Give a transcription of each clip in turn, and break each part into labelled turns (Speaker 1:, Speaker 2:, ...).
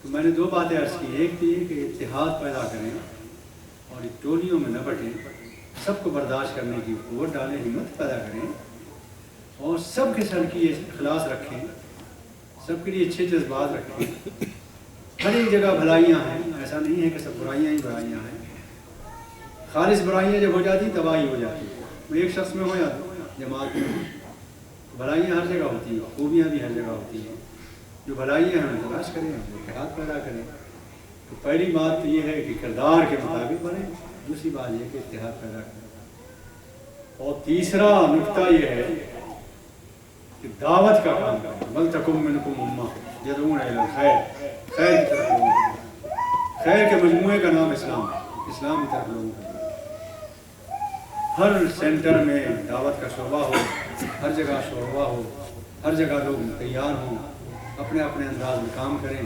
Speaker 1: تو میں نے دو باتیں عرض کی، ایک تھی کہ اتحاد پیدا کریں اور ٹولیوں میں نہ بٹیں، سب کو برداشت کرنے کی قوت ڈالیں، ہمت پیدا کریں اور سب کے سر کی اخلاص رکھیں، سب کے لیے اچھے جذبات رکھیں۔ ہر ایک جگہ بھلائیاں ہیں، ایسا نہیں ہے کہ سب برائیاں ہی برائیاں ہیں۔ خالص برائیاں جب ہو جاتی تباہی ہو جاتی ہے، وہ ایک شخص میں ہو یا جماعت میں ہو۔ بھلائیاں ہر جگہ ہوتی ہیں، خوبیاں بھی ہر جگہ ہوتی ہیں۔ جو بھلائیاں ہیں تلاش کریں، اتحاد پیدا کریں۔ تو پہلی بات تو یہ ہے کہ کردار کے مطابق بنیں، دوسری بات یہ کہ اتحاد پیدا کریں، اور تیسرا نقطہ یہ ہے کہ دعوت کا کام کریں۔ وَلْتَكُن مِّنكُمْ أُمَّةٌ يَدْعُونَ إِلَى الْخَيْرِ، خیر کی طرف لوگوں کو، خیر کے مجموعے کا نام اسلام ہے، اسلام کی طرف لوگوں کو۔ ہر سینٹر میں دعوت کا شعبہ ہو، ہر جگہ شعبہ ہو، ہر جگہ لوگ تیار ہوں، اپنے اپنے انداز میں کام کریں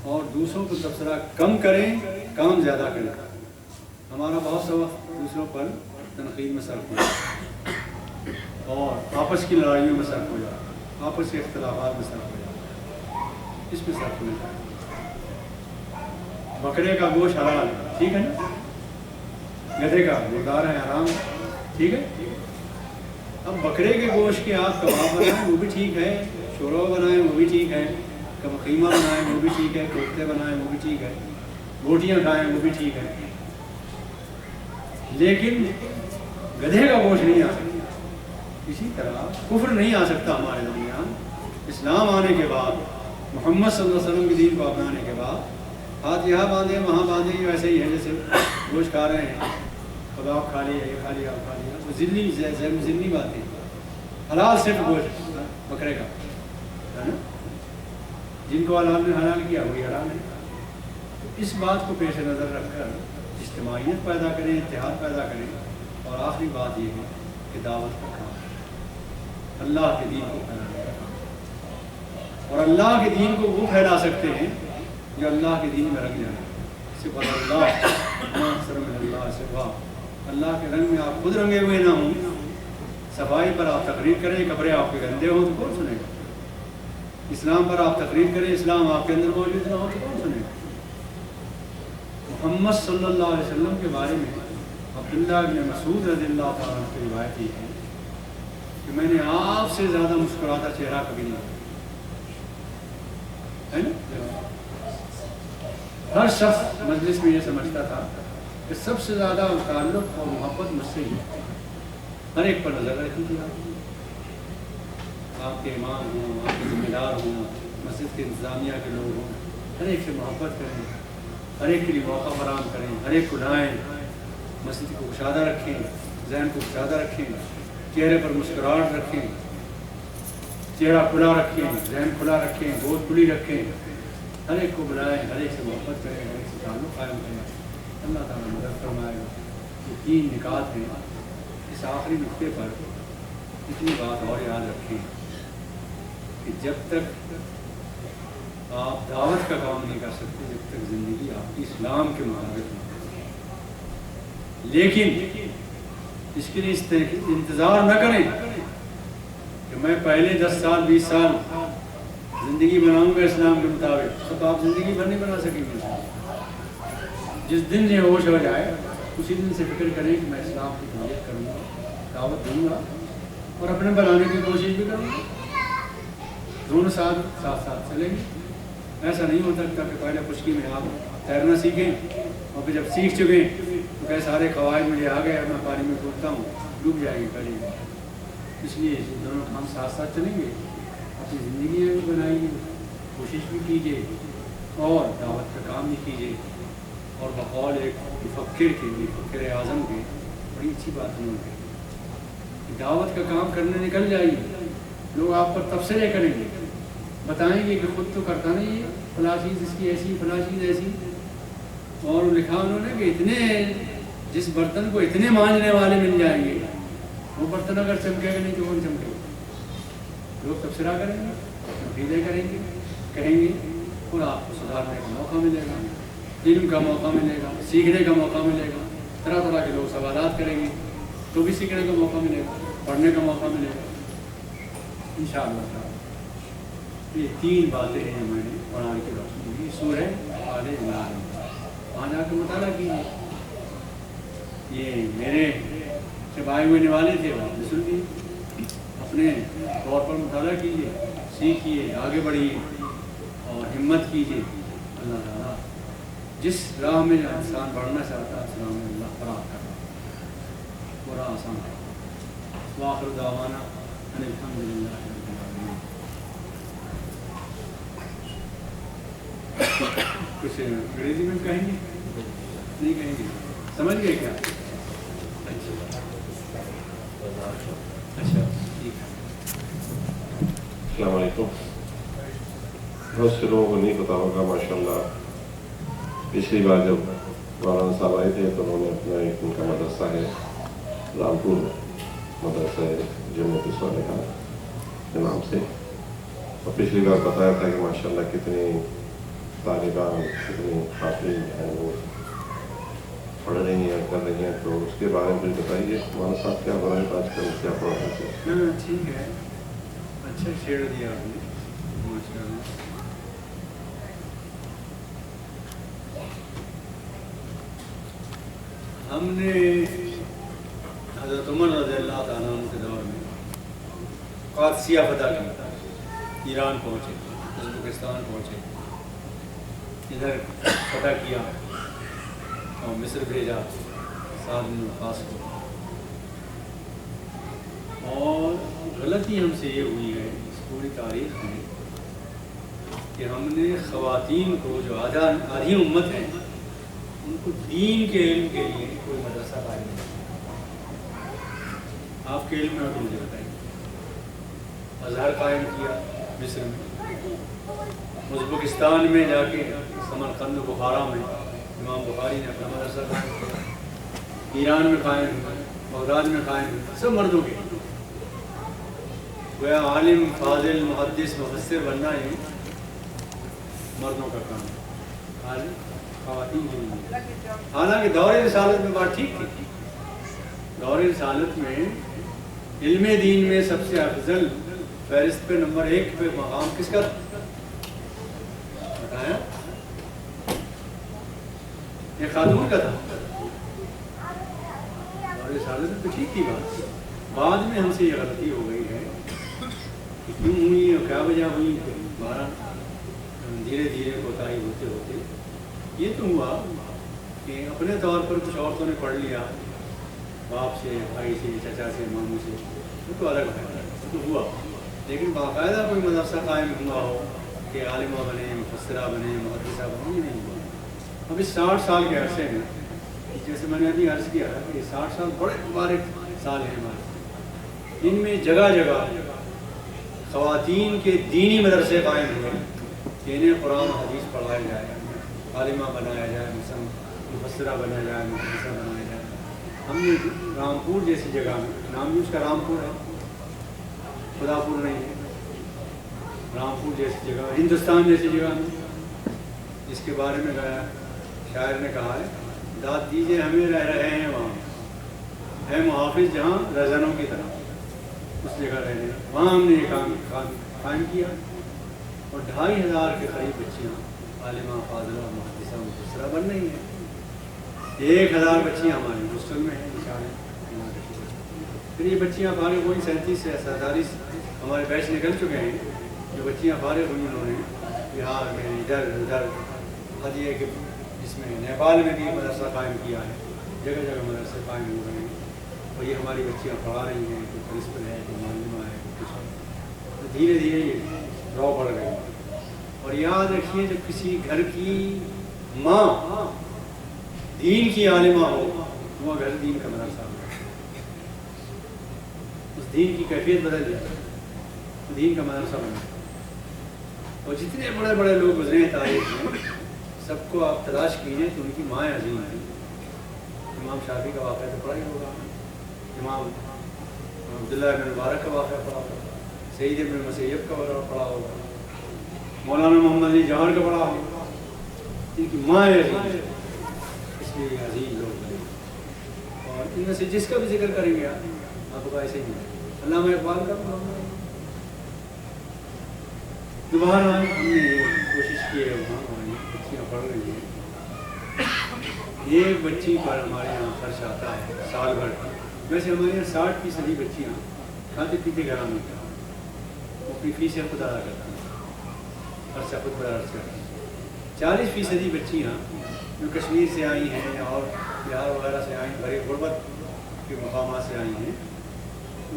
Speaker 1: اور دوسروں کو تبصرہ کم کریں، کام زیادہ کریں۔ ہمارا بہت سا وقت دوسروں پر تنقید میں صرف ہو جائے اور آپس کی لڑائیوں میں صرف ہو جائے، آپس کے اختلافات میں صرف ہو جائے، اس میں صرف نہیں کریں۔ بکرے کا گوشت حلال ہے، ٹھیک ہے نا، گدھے کا مردار ہے، حرام ہے، ٹھیک ہے۔ اب بکرے کے گوشت کے آپ کباب بنائیں وہ بھی ٹھیک ہے، شوربہ بنائیں وہ بھی ٹھیک ہے، قیمہ بنائیں وہ بھی ٹھیک ہے، کوفتے بنائیں وہ بھی ٹھیک ہے، روٹیاں کھائیں وہ بھی ٹھیک ہے، لیکن گدھے کا گوشت نہیں آ سکتا۔ اسی طرح کفر نہیں آ سکتا ہمارے درمیان۔ اسلام آنے کے بعد، محمد صلی اللہ علیہ وسلم کے دین کو اپنانے کے بعد، ہاتھ یہاں باندھے وہاں باندھے، ویسے ہی ہے جیسے گوشت کھا رہے ہیں، کباب کھا لیا، یہ کھا لیا، وہ کھا لیا، وہ ذلی باتیں۔ حلال صرف گوشت بکرے کا ہے نا، جن کو اللہ نے حلال کیا وہی حلال ہے۔ تو اس بات کو پیش نظر رکھ کر اجتماعیت پیدا کریں، اتحاد پیدا کریں، اور آخری بات یہ ہے کہ دعوت کا کام، اللہ کے دین کو پھیلانے کا کام، اور اللہ کے دین کو وہ پھیلا سکتے ہیں جو اللہ کے دین میں رنگ جائیں۔ صرف اللہ من اللہ صفا، اللہ کے رنگ میں آپ خود رنگے ہوئے نہ ہوں، صفائی پر آپ تقریر کریں، کپڑے آپ کے گندے ہوں تو کون سنے گا؟ اسلام پر آپ تقریر کریں، اسلام آپ کے اندر موجود نہ ہو تو کون سنے گا؟ محمد صلی اللہ علیہ وسلم کے بارے میں عبداللہ بن مسعود رضی اللہ تعالیٰ عنہ کی روایت یہ ہے کہ میں نے آپ سے زیادہ مسکراتا چہرہ کبھی نہیں ہے نا۔ ہر شخص مجلس میں یہ سمجھتا تھا کہ سب سے زیادہ تعلق اور محبت مجھ سے ہی، ہر ایک پر نظر رکھی تھی۔ آپ کے امام ہوں، آپ کے ذمہ دار ہوں، مسجد کے انتظامیہ کے لوگ ہوں، ہر ایک سے محبت کریں، ہر ایک کے لیے موقع فراہم کریں، ہر ایک کو لائیں، مسجد کو کشادہ رکھیں، ذہن کو کشادہ رکھیں، چہرے پر مسکراہٹ رکھیں، چہرہ کھلا رکھیں، ذہن کھلا رکھیں، گود کھلی رکھیں، ہر ایک کو بلائیں، ہر ایک سے محبت کریں، ہر ایک سے تعلق قائم کریں۔ اللہ تعالیٰ مدد فرمائے گا۔ یہ تین نکات ہیں۔ اس آخری نقطے پر اتنی بات اور یاد رکھیں کہ جب تک آپ دعوت کا کام نہیں کر سکتے، جب تک زندگی آپ کی اسلام کے مطابق نہیں، لیکن اس کے لیے انتظار نہ کریں کہ میں پہلے 10 سال 20 سال زندگی بناؤں گا اسلام کے مطابق، تو آپ زندگی بھر نہیں بنا سکیں گے۔ جس دن یہ ہوش ہو جائے اسی دن سے فکر کریں کہ میں اسلام کی حمایت کروں گا، دعوت دوں گا اور اپنے بنانے کی کوشش بھی کروں گا۔ دونوں ساتھ ساتھ چلیں گے۔ ایسا نہیں ہوتا کہ پہلے خشکی میں آپ تیرنا سیکھیں اور پھر جب سیکھ چکے تو کہ سارے قواعد مجھے آ گئے، اب میں پانی میں کودتا ہوں، ڈوب جائے گی پانی۔ اس لیے دونوں کام ساتھ ساتھ چلیں گے، اپنی زندگی میں بھی بنائیں گے، کوشش بھی کیجیے اور دعوت کا کام بھی کیجیے۔ اور بقول ایک مفکر اعظم کے بڑی اچھی بات انہوں نے کہ دعوت کا کام کرنے نکل جائیے، لوگ آپ پر تبصرے کریں گے، بتائیں گے کہ خود تو کرتا نہیں ہے، فلاں چیز اس کی ایسی، فلاں چیز ایسی۔ اور لکھا انہوں نے کہ اتنے جس برتن کو اتنے مانجنے والے مل جائیں گے، وہ برتن اگر چمکے گا نہیں تو وہ نہیں چمکے گا۔ لوگ تبصرہ کریں گے، تنقیدیں کریں گے، کہیں گے، اور آپ کو سدھارنے کا موقع ملے گا، علم کا موقع ملے گا، سیکھنے کا موقع ملے گا، طرح طرح کے لوگ سوالات کریں گے تو بھی سیکھنے کا موقع ملے گا، پڑھنے کا موقع ملے گا انشاءاللہ۔ یہ 3 باتیں ہیں میں نے قرآن کی روشنی میں سورہ آل عمران وہاں جا کے مطالعہ کیجیے. یہ میرے جب آئے ہوئے نوالے تھے وہاں سن لیجیے، اپنے طور پر مطالعہ کیجیے، سیکھیے، آگے بڑھیے اور ہمت کیجیے. اللہ تعالیٰ جس راہ میں انسان بڑھنا چاہتا ہے اس راہ میں اللہ فراہ کرنا پورا آسان ہے. وآخر دعوانا ان الحمد للہ رب العالمین. کچھ انگریزی میں کہیں گے؟ نہیں کہیں گے؟ سمجھ گئے کیا؟ اچھا ٹھیک ہے.
Speaker 2: السلام علیکم. بہت سے لوگوں کو نہیں پتا ہوگا ماشاء اللہ پچھلی بار جب مولانا صاحب آئے تھے تو انہوں نے اپنا ایک ان کا مدرسہ ہے رامپور مدرسہ جمعیت الصالحہ کے نام سے، اور پچھلی بار بتایا تھا کہ ماشاء اللہ کتنے طالبان کتنے حافظ ہیں وہ پڑھ رہی ہیں کر رہی ہیں. تو اس کے بارے میں کچھ بتائیے مولانا صاحب کیا بڑھائی آج کل کیا پڑھا رہے ہیں؟
Speaker 1: ٹھیک ہے، اچھا چھیڑ دیا آپ نے ماشاء اللہ. ہم نے حضرت عمر رضی اللہ تعالیٰ عنہ کے دور میں قادسیہ فتح کی، ایران پہنچے، ازبکستان پہنچے، ادھر فتح کیا اور مصر بھیجا سعد بن وقاص کو. اور غلطی ہم سے یہ ہوئی ہے اس پوری تاریخ میں کہ ہم نے خواتین کو جو آدھی امت ہے ان کو دین کے علم کے لیے کوئی مدرسہ قائم نہیں. آپ کے علم میں اور مجھے بتائیے. ازہر قائم کیا مصر میں، ازبکستان میں جا کے سمرقند و بخارا میں امام بخاری نے اپنا مدرسہ قائم کیا، ایران میں قائم ہوا، بغداد میں قائم ہوا، سب مردوں کے. گویا عالم فاضل محدث مفسر بننا ہی مردوں کا کام ہے، خواتین کی نہیں. حالانکہ دور رسالت میں بات ٹھیک تھی. دور رسالت میں علم دین میں سب سے افضل فہرست پہ نمبر 1 پہ مقام کس کا بتایا؟ یہ خاتون کا تھا. دور رسالت میں تو ٹھیک تھی بات. بعد میں ہم سے یہ غلطی ہو گئی ہے کہ کیوں ہوئی اور کیا وجہ ہوئی. بارہ دھیرے دھیرے کوتاہی ہوتے ہوتے یہ تو ہوا کہ اپنے طور پر کچھ عورتوں نے پڑھ لیا، باپ سے، بھائی سے، چچا سے، ماموں سے، وہ تو الگ ہے، تو ہوا. لیکن باقاعدہ کوئی مدرسہ قائم ہوا ہو کہ عالمہ بنے، مفسرہ بنے، محدثہ بنے، یہ نہیں ہوا. اب اس 60 سال کے عرصے میں جیسے میں نے ابھی عرض کیا ہے کہ 60 سال بڑے مبارک سال ہیں ہمارے. ان میں جگہ جگہ خواتین کے دینی مدرسے قائم ہوئے کہ انہیں قرآن و حدیث پڑھایا جائے، عالمہ بنایا جائے، مفسرہ بنایا جائے، محدثہ بنایا جائے. ہم نے رامپور جیسی جگہ میں، نام بھی اس کا رامپور ہے، خدا پور نہیں ہے، رامپور جیسی جگہ، ہندوستان جیسی جگہ میں، جس کے بارے میں گیا شاعر نے کہا ہے داد دیجیے ہمیں رہ رہے ہیں وہاں، ہے محافظ جہاں رہزنوں کی طرح، اس جگہ رہنے. وہاں ہم نے یہ کام قائم کیا اور 2500 کے قریب بچیاں عالمہ، فاضلہ، محدثہ، مفسرہ بن رہی ہیں. 1000 بچیاں ہمارے ہاسٹل میں ہیں بیچارے. پھر یہ بچیاں فارغ ہوئی، 37 سے 47 ہمارے بیچ نکل چکے ہیں. جو بچیاں فارغ ہوئی انہوں نے بہار میں ادھر ادھر حد یہ کہ اس میں نیپال میں بھی مدرسہ قائم کیا ہے. جگہ جگہ مدرسے قائم ہو رہے ہیں اور یہ ہماری بچیاں پڑھا رہی ہیں. کوئی پرنسپل ہے، کوئی معلمہ ہے، کوئی کچھ. تو دھیرے دھیرے یہ رو بڑھ گئی. اور یاد رکھیے جب کسی گھر کی ماں دین کی عالمہ ہو وہ گھر دین کا مدرسہ ہو، اس دین کی کیفیت بدل جائے، تو دین کا مدرسہ بنا. اور جتنے بڑے بڑے لوگ گزرے ہیں تاریخ میں سب کو آپ تلاش کیجیے تو ان کی مائیں عظیم ہیں. امام شافعی کا واقعہ تو پڑھا ہی ہوگا، امام عبداللہ بن مبارک کا واقعہ پڑھا ہوگا، سعید بن مسیب کا پڑھا ہوگا، مولانا محمد علی جوہر کا پڑھا ہوگا. ان کی مائیں عظیم ہیں، اس لیے عظیم لوگ بنے. اور ان میں سے جس کا بھی ذکر کریں گے آپ کو ایسے ہی علامہ اقبال کا دوبارہ ہم نے یہ کوشش کی ہے، وہاں ہماری بچیاں پڑھ رہی ہیں، ایک بچی پر ہمارے یہاں خرچ آتا ہے سال بھر کا، ویسے ہمارے یہاں 60% بچیاں کھاتے پیتے گھر میں ہوتا ہے، وہ اپنی فیسیں خود ادا کرتی ہیں، خرچہ خود برداشت کرتی ہیں۔ 40% بچیاں جو کشمیر سے آئی ہیں اور بہار وغیرہ سے آئی، بڑے غربت کے مقامات سے آئی ہیں،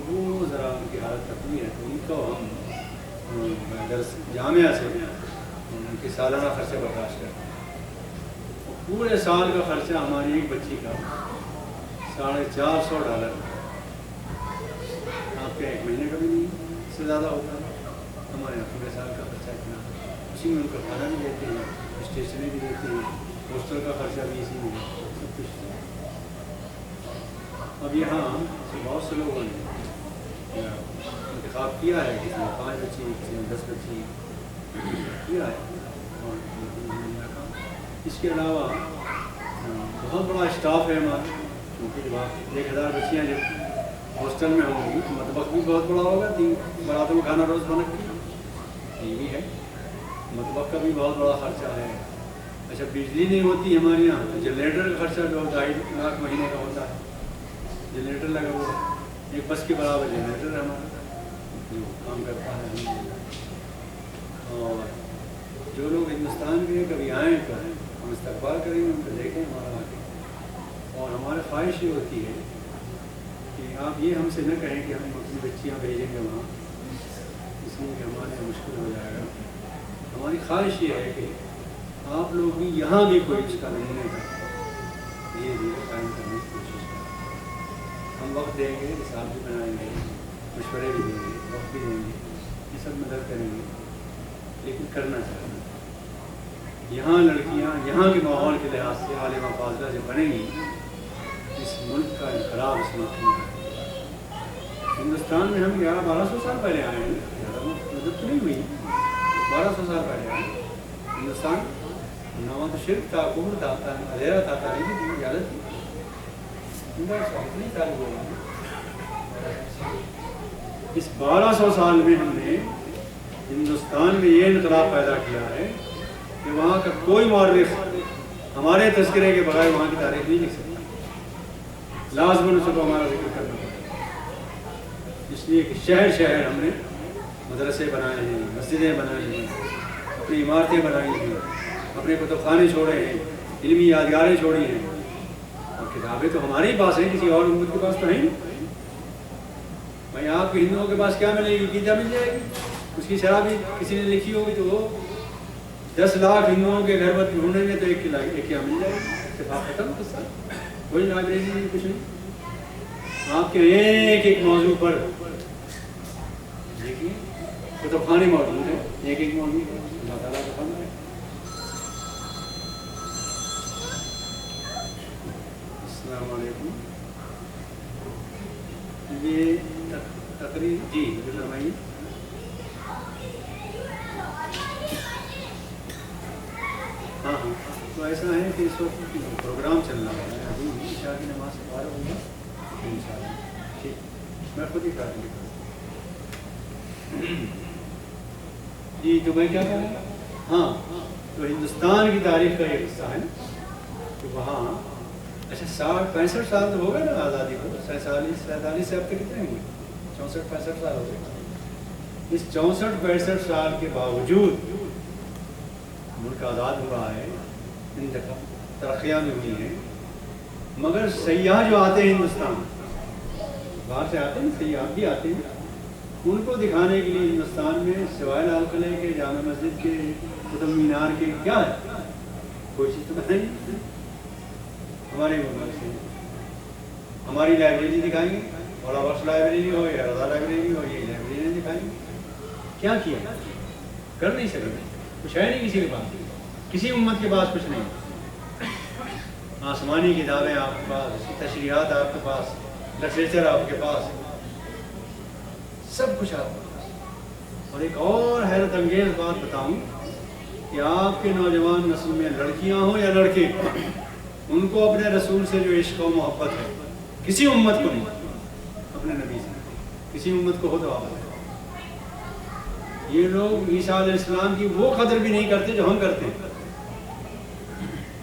Speaker 1: وہ ذرا ان کی حالت تکمیل ہے، تو ان کو ہم درس جامعہ سے ان کے سالانہ خرچہ برداشت کرتے ہیں۔ پورے سال کا خرچہ ہماری ایک بچی کا $450 آپ کے ایک مہینے کا بھی نہیں، اس سے زیادہ ہوتا ہے ہمارے یہاں پورے سال کا خرچہ اتنا، اسی میں ان کا کھانا بھی دیتے ہیں، اسٹیشنری بھی دیتے ہیں، ہاسٹل کا خرچہ بھی اسی میں سب کچھ۔ اب یہاں سے بہت سے لوگوں نے انتخاب کیا ہے، کسی نے 5 بچی، کسی نے 10 بچی کیا ہے، اور اس کے علاوہ بہت بڑا اسٹاف ہے ہمارا، کیونکہ جب آپ 1000 بچیاں جب ہاسٹل میں ہوں گی تو مطبخ بھی بہت بڑا ہوگا، 3 براتوں میں کھانا روز بنا کے، یہ بھی ہے، مطبخ کا بھی بہت بڑا خرچہ ہے۔ اچھا بجلی نہیں ہوتی ہمارے یہاں تو جنریٹر کا خرچہ جو 2.5 لاکھ مہینے کا ہوتا ہے، جنریٹر لگا ہوا ہے، ایک بس کے برابر جنریٹر ہے ہمارا جو کام کرتا ہے۔ اور جو لوگ ہندوستان کے کبھی آئیں تو ہم استقبال کریں گے، ان کو دیکھیں ہمارا آ کے، اور ہماری خواہش یہ ہوتی ہے کہ آپ یہ ہم سے نہ کہیں کہ ہم اپنی بچیاں بھیجیں گے وہاں، اس لیے کہ ہمارے مشکل ہو جائے گا۔ ہماری خواہش یہ ہے کہ آپ لوگ بھی یہاں بھی کوئی اس کا نمونے کا دھیرے دھیرے قائم کرنے کی کوشش کریں۔ ہم وقت دیں گے، حساب بھی بنائیں گے، مشورے بھی دیں گے، وقت بھی دیں گے، یہ سب مدد کریں گے، لیکن کرنا چاہیے۔ یہاں لڑکیاں یہاں کے ماحول کے لحاظ سے عالمہ فاضلہ جب بنیں گی، اس ملک کا انقلاب اس ملک میں ہے۔ ہندوستان میں ہم 1200 سال پہلے آئے ہیں، زیادہ مدد تو نہیں ہوئی، 1200 سال پہلے آئے۔ ہندوستان نہ تو شرک تھا، کفر تھا، اندھیرا تھا، تاریخی تھی، اجازت تھی، اتنی سال ہوئی۔ اس 1200 سال میں ہم نے ہندوستان میں یہ انقلاب پیدا کیا ہے کہ وہاں کا کوئی مورخ ہمارے تذکرے کے بغیر وہاں کی تاریخ نہیں لکھ سکتا، لازماً اس کو ہمارا ذکر کرنا پڑتا ہے۔ اس لیے کہ شہر شہر ہم نے مدرسے بنائے ہیں، مسجدیں بنائی ہیں، اپنی عمارتیں بنائی ہیں، اپنے کتب خانے چھوڑے ہیں، علمی یادگاریں چھوڑی ہیں، اور کتابیں تو ہمارے ہی پاس ہیں، کسی اور امت کے پاس تو ہیں نہیں۔ بھائی آپ کے ہندوؤں کے پاس کیا ملے گی؟ گیتا مل جائے گی، اس کی شرح بھی کسی نے لکھی ہوگی تو وہ 10 لاکھ ہندوؤں کے گھر پر ڈھونڈیں گے تو ایک کیا مل جائے گی، اتفاق ختم قصہ، کوئی لائبریری نہیں، کچھ نہیں۔ آپ کے ایک ایک موضوع پر دیکھیے کتب خانے موجود ہیں، ایک ایک موضوع ہے، اللہ تعالیٰ کا فضل ہے۔ السلام علیکم۔ یہ تقریر جی فرمائیے۔ ہاں ہاں، تو ایسا ہے کہ اس وقت پروگرام چل رہا ہے، ابھی عشاء کی نماز سے فارغ ہوگا انشاءاللہ، ٹھیک، میں خود ہی کر لوں۔ جی تو میں کیا کہہ رہا ہوں؟ ہاں، تو ہندوستان کی تاریخ کا یہ قصہ ہے کہ وہاں اچھا 65 سال تو ہو گئے نا آزادی کو، 47 سے اب تک کتنے ہوئے؟ 64-65 سال ہو گئے۔ اس 64-65 سال کے باوجود ملک آزاد ہوا ہے، ترقیاں بھی ہوئی ہیں، مگر سیاح جو آتے ہیں ہندوستان، باہر سے آتے ہیں، سیاح بھی آتے ہیں، ان کو دکھانے کے لیے ہندوستان میں سوائے لال قلعے کے، جامع مسجد کے، قطب مینار کے کیا ہے؟ کوئی چیز تو نہیں۔ ہمارے ملک سے ہماری لائبریری دکھائیں گے، مولا بخش لائبریری ہو یا رضا لائبریری ہو، یہ لائبریری دکھائیں گے، کیا کیا؟ کر نہیں سکتے، کچھ ہے نہیں کسی کے پاس، کسی امت کے پاس کچھ نہیں۔ آسمانی کتابیں آپ کے پاس، تشریحات آپ کے پاس، لٹریچر آپ کے پاس، سب کچھ آپ کے پاس۔ اور ایک اور حیرت انگیز بات بتاؤں کہ آپ کے نوجوان نسل میں لڑکیاں ہوں یا لڑکے، ان کو اپنے رسول سے جو عشق و محبت ہے، کسی امت کو نہیں، اپنے نبی سے کسی امت کو ہو تو آپ یہ لوگ عیسیٰ علیہ السلام کی وہ قدر بھی نہیں کرتے جو ہم کرتے ہیں.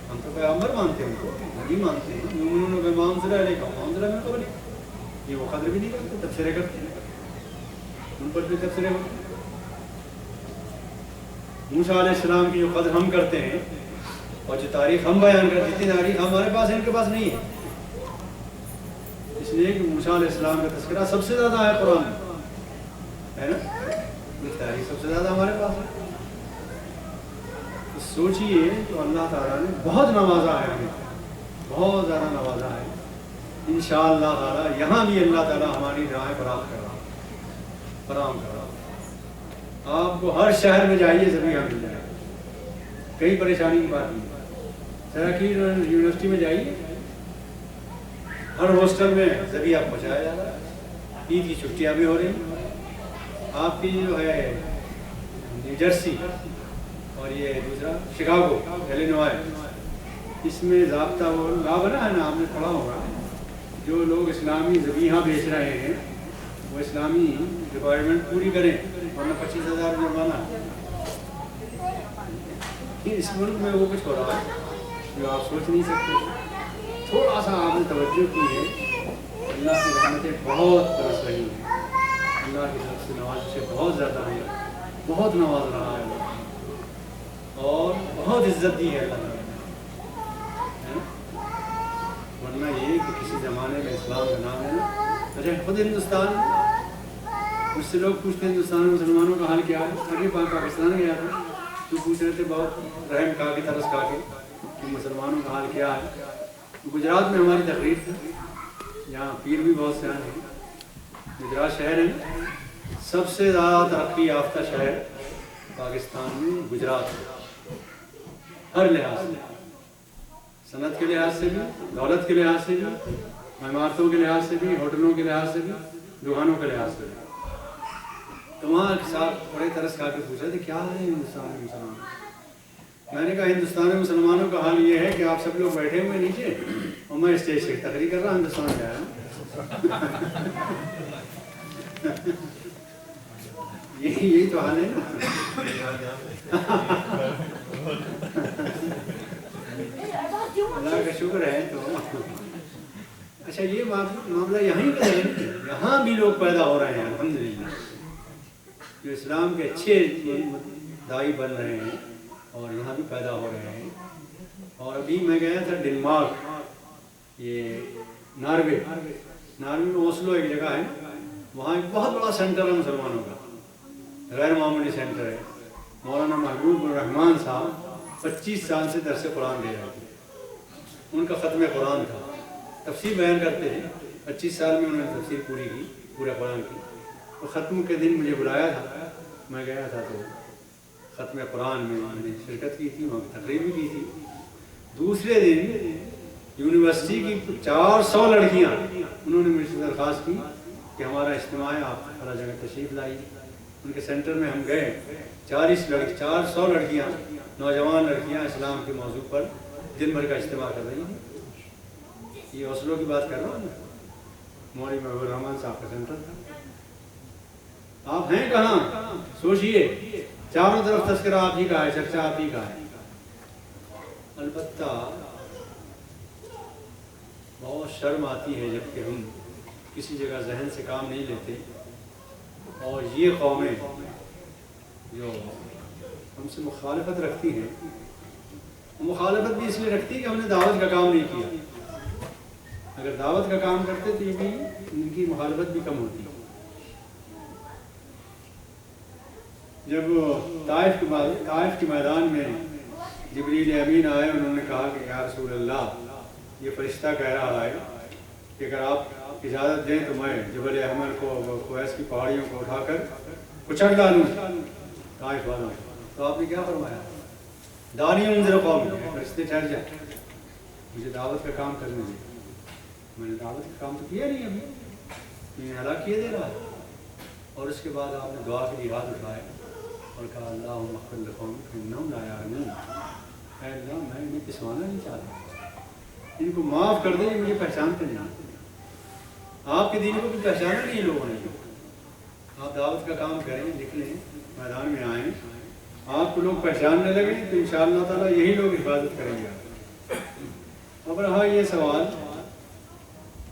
Speaker 1: ہم تو پیغمبر مانتے ہیں ان کو، نبی مانتے ہیں. انہوں نے امام صلی اللہ علیہ وسلم میں قبل یہ وہ قدر بھی نہیں کرتے، تبصرے کرتے ہیں، ان پر بھی تبصرے ہوتے ہیں. موسیٰ علیہ السلام کی جو قدر ہم کرتے ہیں اور جو تاریخ ہم بیان کرتے ہیں، جتنی تاریخ ہمارے پاس ہے ان کے پاس نہیں ہے. اس لیے کہ موسیٰ علیہ السلام کا تذکرہ سب سے زیادہ ہے قرآن میں، ہے نا؟ تاریخ سب سے زیادہ ہمارے پاس ہے. تو سوچئے تو اللہ تعالیٰ نے بہت نوازا ہے ہمیں، بہت زیادہ نوازا ہے. انشاءاللہ تعالیٰ یہاں بھی اللہ تعالیٰ ہماری رائے فراہم کر رہا. آپ کو ہر شہر میں جائیے ذریعہ مل جائے، کئی پریشانی کی بات نہیں. سراکیر یونیورسٹی میں جائیے، ہر ہاسٹل میں ذریعہ پہنچایا جا رہا ہے. عید کی چھٹیاں بھی ہو رہی ہیں. آپ کی جو ہے نیو جرسی اور یہ دوسرا شکاگو، ایلینوائے، اس میں ضابطہ وہ لا بنا ہے نا، آپ نے پڑھا ہوگا. جو لوگ اسلامی ذبیحہ بیچ رہے ہیں وہ اسلامی ریکوائرمنٹ پوری کریں ورنہ 25,000 جرمانہ. اس ملک میں وہ کچھ ہو رہا ہے جو آپ سوچ نہیں سکتے. تھوڑا سا آپ نے توجہ کی ہے، اللہ کی رحمتیں بہت برس رہی ہیں. اللہ کی طرف سے نوازشیں بہت زیادہ ہیں، بہت نواز رہا ہے اور بہت عزت دی ہے اللہ تعالیٰ نے. ورنہ یہ کہ کسی زمانے میں اسلام کا نام ہے نا. اچھا خود ہندوستان، مجھ سے لوگ پوچھتے ہیں ہندوستان میں مسلمانوں کا حال کیا ہے. ابھی پاکستان گیا تھا تو پوچھ رہے تھے بہت رحم کھا کے ترس کھا کے کہ مسلمانوں کا حال کیا ہے. گجرات میں ہماری تقریر تھی، یہاں پیر بھی بہت سے ہیں. گجرات شہر ہے، سب سے زیادہ ترقی یافتہ شہر پاکستان میں گجرات ہے، ہر لحاظ سے، صنعت کے لحاظ سے بھی، دولت کے لحاظ سے بھی، عمارتوں کے لحاظ سے بھی، ہوٹلوں کے لحاظ سے بھی، دکانوں کے لحاظ سے بھی. تو وہاں کے ساتھ بڑے ترس کھا کے پوچھا تھے کیا ہے ہندوستان میں مسلمان. میں نے کہا ہندوستان میں مسلمانوں کا حال یہ ہے کہ آپ سب لوگ بیٹھے ہوئے نیچے اور میں اسٹیج سے تقریر کر رہا ہندوستان میں آیا. یہی تو حال ہے نا. اللہ کا شکر ہے. تو اچھا یہ معاملہ یہیں کا ہے، یہاں بھی لوگ پیدا ہو رہے ہیں الحمدللہ، جو اسلام کے اچھے داعی بن رہے ہیں اور یہاں بھی پیدا ہو رہے ہیں. اور ابھی میں گیا تھا ڈنمارک، یہ ناروے میں اوسلو ایک جگہ ہے، وہاں ایک بہت بڑا سینٹر ہے مسلمانوں کا، غیر معمولی سینٹر ہے. مولانا محبوب الرحمان صاحب 25 سال سے درس قرآن دے رہے تھے. ان کا ختم قرآن تھا، تفسیر بیان کرتے ہیں. 25 سال میں انہوں نے تفسیر پوری کی، پورے قرآن کی. تو ختم کے دن مجھے بلایا تھا، میں گیا تھا. تو ختم قرآن میں نے شرکت کی تھی، وہاں تقریر بھی کی تھی. دوسرے دن یونیورسٹی کی 400 لڑکیاں انہوں نے مجھ سے درخواست کی کہ ہمارا اجتماع ہے، آپ ہر جگہ تشریف لائیے. ان کے سینٹر میں ہم گئے. 400 لڑکیاں، نوجوان لڑکیاں اسلام کے موضوع پر دن بھر کا اجتماع کر رہی ہیں. یہ اوسلو کی بات کر رہا ہوں، مولوی محبوب الرحمان صاحب کا سینٹر تھا. آپ ہیں کہاں؟ سوچئے چاروں طرف تذکرہ آپ ہی کا ہے، چرچا آپ ہی کا ہے. البتہ بہت شرم آتی ہے جب کہ ہم کسی جگہ ذہن سے کام نہیں لیتے اور یہ قومیں جو ہم سے مخالفت رکھتی ہیں، مخالفت بھی اس لیے رکھتی ہے کہ ہم نے دعوت کا کام نہیں کیا. اگر دعوت کا کام کرتے تو یہ بھی ان کی مخالفت بھی کم ہوتی. جب طائف کے میدان میں جبریل امین آئے، انہوں نے کہا کہ یا رسول اللہ، یہ فرشتہ کہہ رہا ہے کہ اگر آپ اجازت دیں تو میں جبل احمر کو، کویس کی پہاڑیوں کو اٹھا کر کچل ڈالوں طائف والوں. تو آپ نے کیا فرمایا؟ دانی انذر قوم، فرشتے ٹھہر جائیں، مجھے دعوت کا کام کرنے دیں. میں نے دعوت کا کام تو کیا نہیں ابھی، میں ہلاک کیے دے رہا ہے. اور اس کے بعد آپ نے دعا کے لیے ہاتھ اٹھائے اور کہا اللہم اغفر لقوم انہم لا یعلمون. اے اللہ میں انہیں پسوانا نہیں چاہتا، ان کو معاف کر دیں، یہ مجھے پہچانتے نہیں. آپ کے دین کو بھی پہچانا نہیں لوگوں نے. آپ دعوت کا کام کریں، لکھ لیں، میدان میں آئیں، آپ کو لوگ پہچاننے لگیں تو انشاءاللہ تعالیٰ یہی لوگ حفاظت کریں گے۔ اب رہا یہ سوال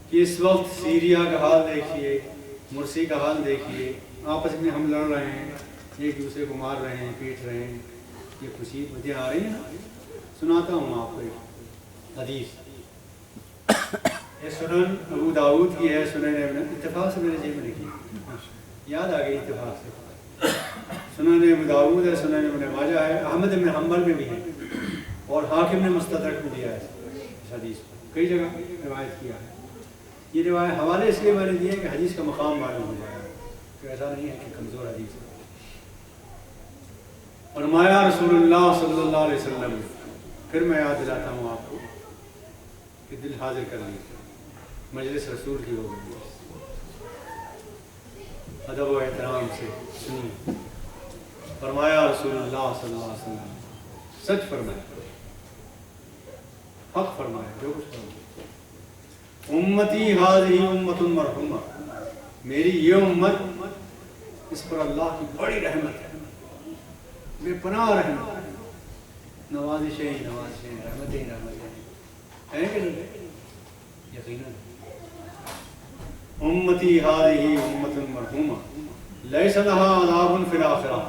Speaker 1: کہ اس وقت سیریا کا حال دیکھیے، مرسی کا حال دیکھیے، آپس میں ہم لڑ رہے ہیں، ایک دوسرے کو مار رہے ہیں، پیٹ رہے ہیں، یہ خوشی مجھے آ رہی ہیں۔ سناتا ہوں آپ کو ایک حدیث، یہ سنن ابو داؤد کی ہے، سنن ابن، اتفاق سے میرے جیب میں لکھی، یاد آ گئی اتفاق سے۔ سنن ابو داؤد ہے، سنن ابن ماجہ ہے، احمد بن حنبل میں بھی ہے، اور حاکم نے مستدرک میں دیا ہے اس حدیث کو، کئی جگہ روایت کیا ہے۔ یہ روایت حوالے اس لیے میں نے دیا کہ حدیث کا مقام معلوم ہو جائے گا، تو ایسا نہیں ہے کہ کمزور حدیث ہے۔ فرمایا رسول اللہ صلی اللہ علیہ وسلم، پھر میں یاد دلاتا ہوں آپ کو کہ دل حاضر کر لیجیے، مجلس رسول کی ہو گئی، ادب و احترام سے سنیے۔ فرمایا رسول اللہ صلی اللہ علیہ وسلم، سچ فرمایا، حق فرمایا، جو کچھ فرمایا، امتی ہذہ امت مرحومہ، میری یہ امت، اس پر اللہ کی بڑی رحمت ہے، بے پناہ رحمت ہے، نوازشیں ہی نوازشیں، رحمتیں ہی رحمتیں ہیں کہ نہیں؟ یقیناً امتی ہذہ امت مرحومہ لیس لہا عذاب فی الآخرہ،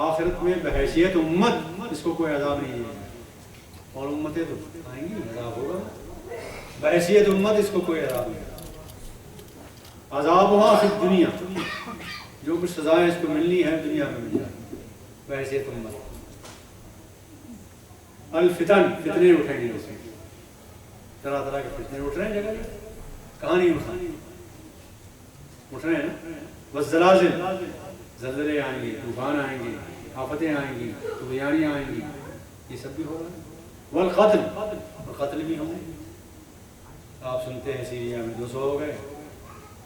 Speaker 1: آخرت میں بحیثیت امت اس کو کوئی عذاب نہیں دے گا، اور امتیں تو آئیں گی، عذاب ہوگا، بحیثیت امت اس کو کوئی عذاب نہیں دے، عذابہا فی الدنیا، جو کچھ سزائیں اس کو ملنی ہے دنیا میں مل جائے، بحیثیت امت۔ الفتن، فتنے اٹھیں گے، اس میں طرح طرح کے فتنے اٹھ رہے ہیں جگہ جگہ، کہاں نہیں اٹھ رہے ہیں نا، والزلازل، زلزلے آئیں گے، طوفان آئیں گے، آفتیں آئیں گی، طغیانیاں آئیں گی، یہ سب بھی ہو رہا ہے، والقتل، اور قتل بھی ہوں گے۔ آپ سنتے ہیں سیریا میں 200 ہو گئے،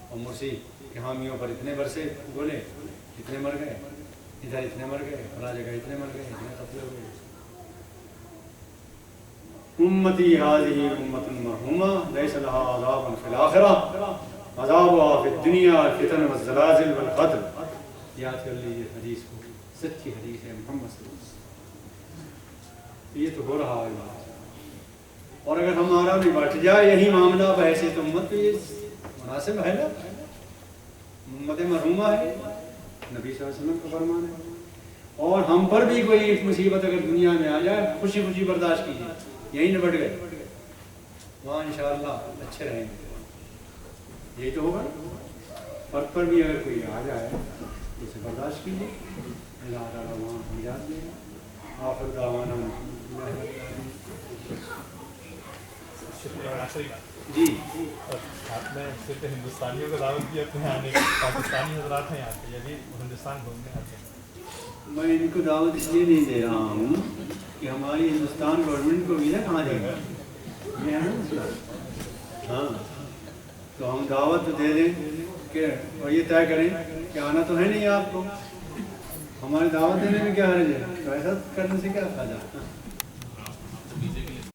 Speaker 1: اور مرسی کے حامیوں پر اتنے برسے گولے، اتنے مر گئے، ادھر اتنے مر گئے، فلاں جگہ اتنے مر گئے، اتنے قتل ہو گئے۔ امتی ہذہ امت مرحومہ لیس لہا عذاب فی الآخرہ عذابہا فی الدنیا الفتن والزلازل والقتل۔ یاد کر لیجیے حدیث کو، سچی حدیث ہے محمد صلی اللہ علیہ وسلم، یہ تو ہو رہا ہے بات، اور اگر ہمارا بھی بٹ جائے یہی معاملہ بحیثیت امت، تو یہ مناسب ہے نا، امت مرحومہ ہے، نبی صلی اللہ علیہ وسلم کا فرمان ہے، اور ہم پر بھی کوئی مصیبت اگر دنیا میں آ جائے خوشی خوشی برداشت کیجیے، یہی نبٹ گئے، وہاں انشاءاللہ اچھے رہیں گے، یہی تو ہوگا، فرد پر بھی اگر کوئی آ جائے تو اسے برداشت کیجیے، اللہ تعالیٰ وہاں نجات دے گا۔ آخر دعوانا جی
Speaker 3: آپ نے صرف ہندوستانیوں کو دعوت دی اپنے آنے کی، پاکستانی حضرات ہیں یہاں پہ، یہ بھی ہندوستان گھومنے آتے ہیں۔
Speaker 1: میں ان کو دعوت اس لیے نہیں دے رہا ہوں کہ ہماری ہندوستان گورنمنٹ کو ویزا کہاں دے گا، یہ ہے نا مسئلہ۔ ہاں تو ہم دعوت تو دے دیں کہ، اور یہ طے کریں کہ آنا تو ہے نہیں آپ کو، ہماری دعوت دینے میں کیا حرج ہے، تو ایسا کرنے سے کیا فائدہ۔